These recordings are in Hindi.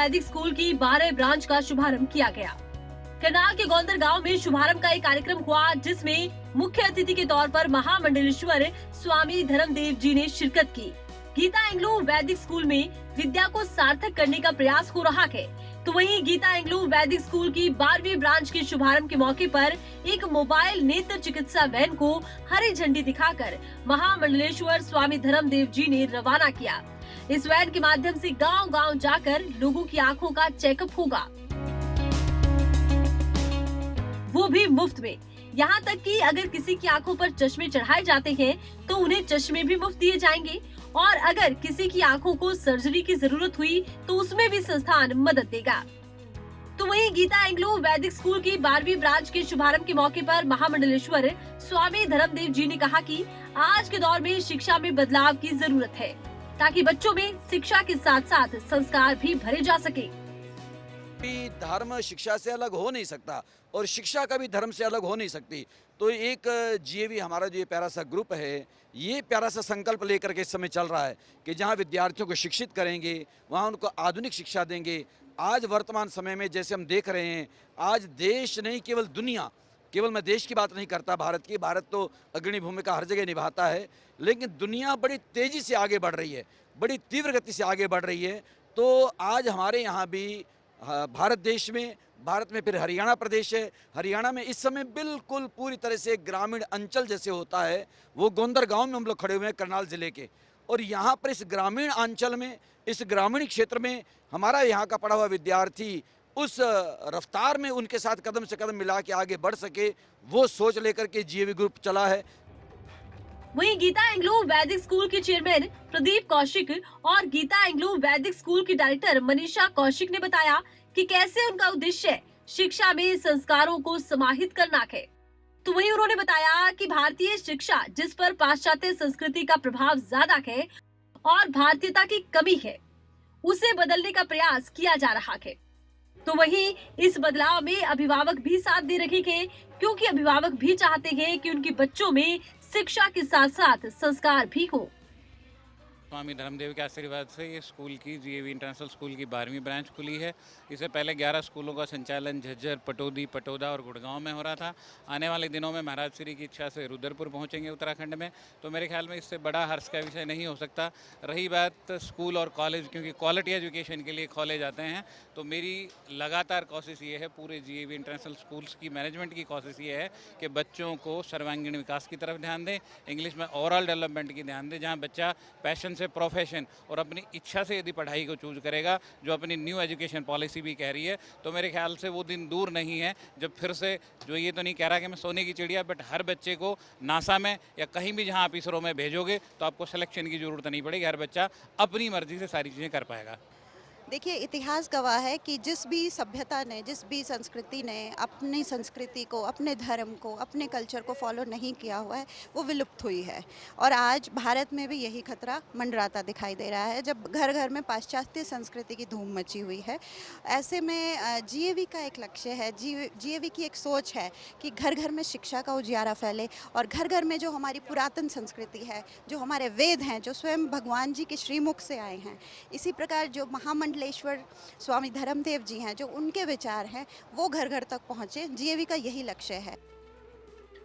वैदिक स्कूल की 12 ब्रांच का शुभारंभ किया गया। करनाल के गोंदर गांव में शुभारंभ का एक कार्यक्रम हुआ, जिसमें मुख्य अतिथि के तौर पर महामंडलेश्वर स्वामी धर्मदेव जी ने शिरकत की। गीता एंग्लो वैदिक स्कूल में विद्या को सार्थक करने का प्रयास हो रहा है। तो वहीं गीता एंग्लो वैदिक स्कूल की 12वीं ब्रांच के शुभारंभ के मौके पर एक मोबाइल नेत्र चिकित्सा वैन को हरी झंडी दिखाकर महामंडलेश्वर स्वामी धर्मदेव जी ने रवाना किया। इस वैन के माध्यम से गांव-गांव जाकर लोगों की आंखों का चेकअप होगा, वो भी मुफ्त में। यहाँ तक कि अगर किसी की आंखों पर चश्मे चढ़ाए जाते हैं तो उन्हें चश्मे भी मुफ्त दिए जाएंगे, और अगर किसी की आंखों को सर्जरी की जरूरत हुई तो उसमें भी संस्थान मदद देगा। तो वहीं गीता एंग्लो वैदिक स्कूल की 12वीं ब्रांच के शुभारंभ के मौके पर महामंडलेश्वर स्वामी धर्मदेव जी ने कहा कि आज के दौर में शिक्षा में बदलाव की जरूरत है, ताकि बच्चों में शिक्षा के साथ साथ संस्कार भी भरे जा सके। धर्म शिक्षा से अलग हो नहीं सकता और शिक्षा का भी धर्म से अलग हो नहीं सकती। तो एक जीएवी हमारा जो ये प्यारा सा ग्रुप है, ये प्यारा सा संकल्प लेकर के इस समय चल रहा है कि जहाँ विद्यार्थियों को शिक्षित करेंगे, वहाँ उनको आधुनिक शिक्षा देंगे। आज वर्तमान समय में जैसे हम देख रहे हैं, आज देश नहीं केवल दुनिया, केवल मैं देश की बात नहीं करता भारत की, भारत तो अग्रणी भूमिका हर जगह निभाता है, लेकिन दुनिया बड़ी तेज़ी से आगे बढ़ रही है, बड़ी तीव्र गति से आगे बढ़ रही है। तो आज हमारे यहाँ भी भारत देश में, भारत में फिर हरियाणा प्रदेश है, हरियाणा में इस समय बिल्कुल पूरी तरह से ग्रामीण अंचल जैसे होता है, वो गोंदर गांव में हम लोग खड़े हुए हैं करनाल जिले के। और यहाँ पर इस ग्रामीण अंचल में, इस ग्रामीण क्षेत्र में हमारा यहाँ का पढ़ा हुआ विद्यार्थी उस रफ्तार में उनके साथ कदम से कदम मिला के आगे बढ़ सके, वो सोच लेकर के जीएवी ग्रुप चला है। वहीं गीता एंग्लो वैदिक स्कूल के चेयरमैन प्रदीप कौशिक और गीता एंग्लो वैदिक स्कूल की डायरेक्टर मनीषा कौशिक ने बताया कि कैसे उनका उद्देश्य शिक्षा में संस्कारों को समाहित करना है। तो वहीं उन्होंने बताया कि भारतीय शिक्षा, जिस पर पाश्चात्य संस्कृति का प्रभाव ज्यादा है और भारतीयता की कमी है, उसे बदलने का प्रयास किया जा रहा है। तो वहीं इस बदलाव में अभिभावक भी साथ दे रहे हैं, क्योंकि अभिभावक भी चाहते हैं कि उनके बच्चों में शिक्षा के साथ साथ संस्कार भी हो। स्वामी धर्मदेव के आशीर्वाद से ये स्कूल की जीएवी इंटरनेशनल स्कूल की 12वीं ब्रांच खुली है। इससे पहले 11 स्कूलों का संचालन झज्जर, पटौदी, पटौदा और गुड़गांव में हो रहा था। आने वाले दिनों में महाराज श्री की इच्छा से रुद्रपुर पहुंचेंगे उत्तराखंड में। तो मेरे ख्याल में इससे बड़ा हर्ष का विषय नहीं हो सकता। रही बात स्कूल और कॉलेज, क्योंकि क्वालिटी एजुकेशन के लिए खोले जाते हैं, तो मेरी लगातार कोशिश ये है, पूरे जीएवी इंटरनेशनल स्कूल्स की मैनेजमेंट की कोशिश ये है कि बच्चों को सर्वांगीण विकास की तरफ ध्यान दें, इंग्लिश में ओवरऑल डेवलपमेंट की ध्यान दें। जहाँ बच्चा पैशन से, प्रोफेशन और अपनी इच्छा से यदि पढ़ाई को चूज करेगा, जो अपनी न्यू एजुकेशन पॉलिसी भी कह रही है, तो मेरे ख्याल से वो दिन दूर नहीं है जब फिर से, जो ये तो नहीं कह रहा कि मैं सोने की चिड़िया, बट हर बच्चे को नासा में या कहीं भी जहां आप इसरो में भेजोगे तो आपको सिलेक्शन की जरूरत नहीं पड़ेगी। हर बच्चा अपनी मर्जी से सारी चीज़ें कर पाएगा। देखिए, इतिहास गवाह है कि जिस भी सभ्यता ने, जिस भी संस्कृति ने अपनी संस्कृति को, अपने धर्म को, अपने कल्चर को फॉलो नहीं किया हुआ है, वो विलुप्त हुई है। और आज भारत में भी यही खतरा मंडराता दिखाई दे रहा है, जब घर घर में पाश्चात्य संस्कृति की धूम मची हुई है। ऐसे में जीएवी का एक लक्ष्य है, जीएवी की एक सोच है कि घर घर में शिक्षा का उजियारा फैले, और घर घर में जो हमारी पुरातन संस्कृति है, जो हमारे वेद हैं, जो स्वयं भगवान जी के श्रीमुख से आए हैं, इसी प्रकार जो महामंडलेश्वर स्वामी धर्मदेव जी हैं, जो उनके विचार हैं, वो घर घर तक पहुंचे। जीएवी का यही लक्ष्य है।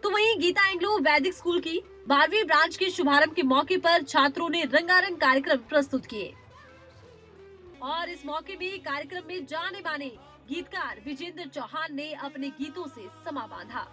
तो वहीं गीता एंग्लो वैदिक स्कूल की 12वीं ब्रांच के शुभारंभ के मौके पर छात्रों ने रंगारंग कार्यक्रम प्रस्तुत किए, और इस मौके में कार्यक्रम में जाने माने गीतकार विजेंद्र चौहान ने अपने गीतों से समा बांधा।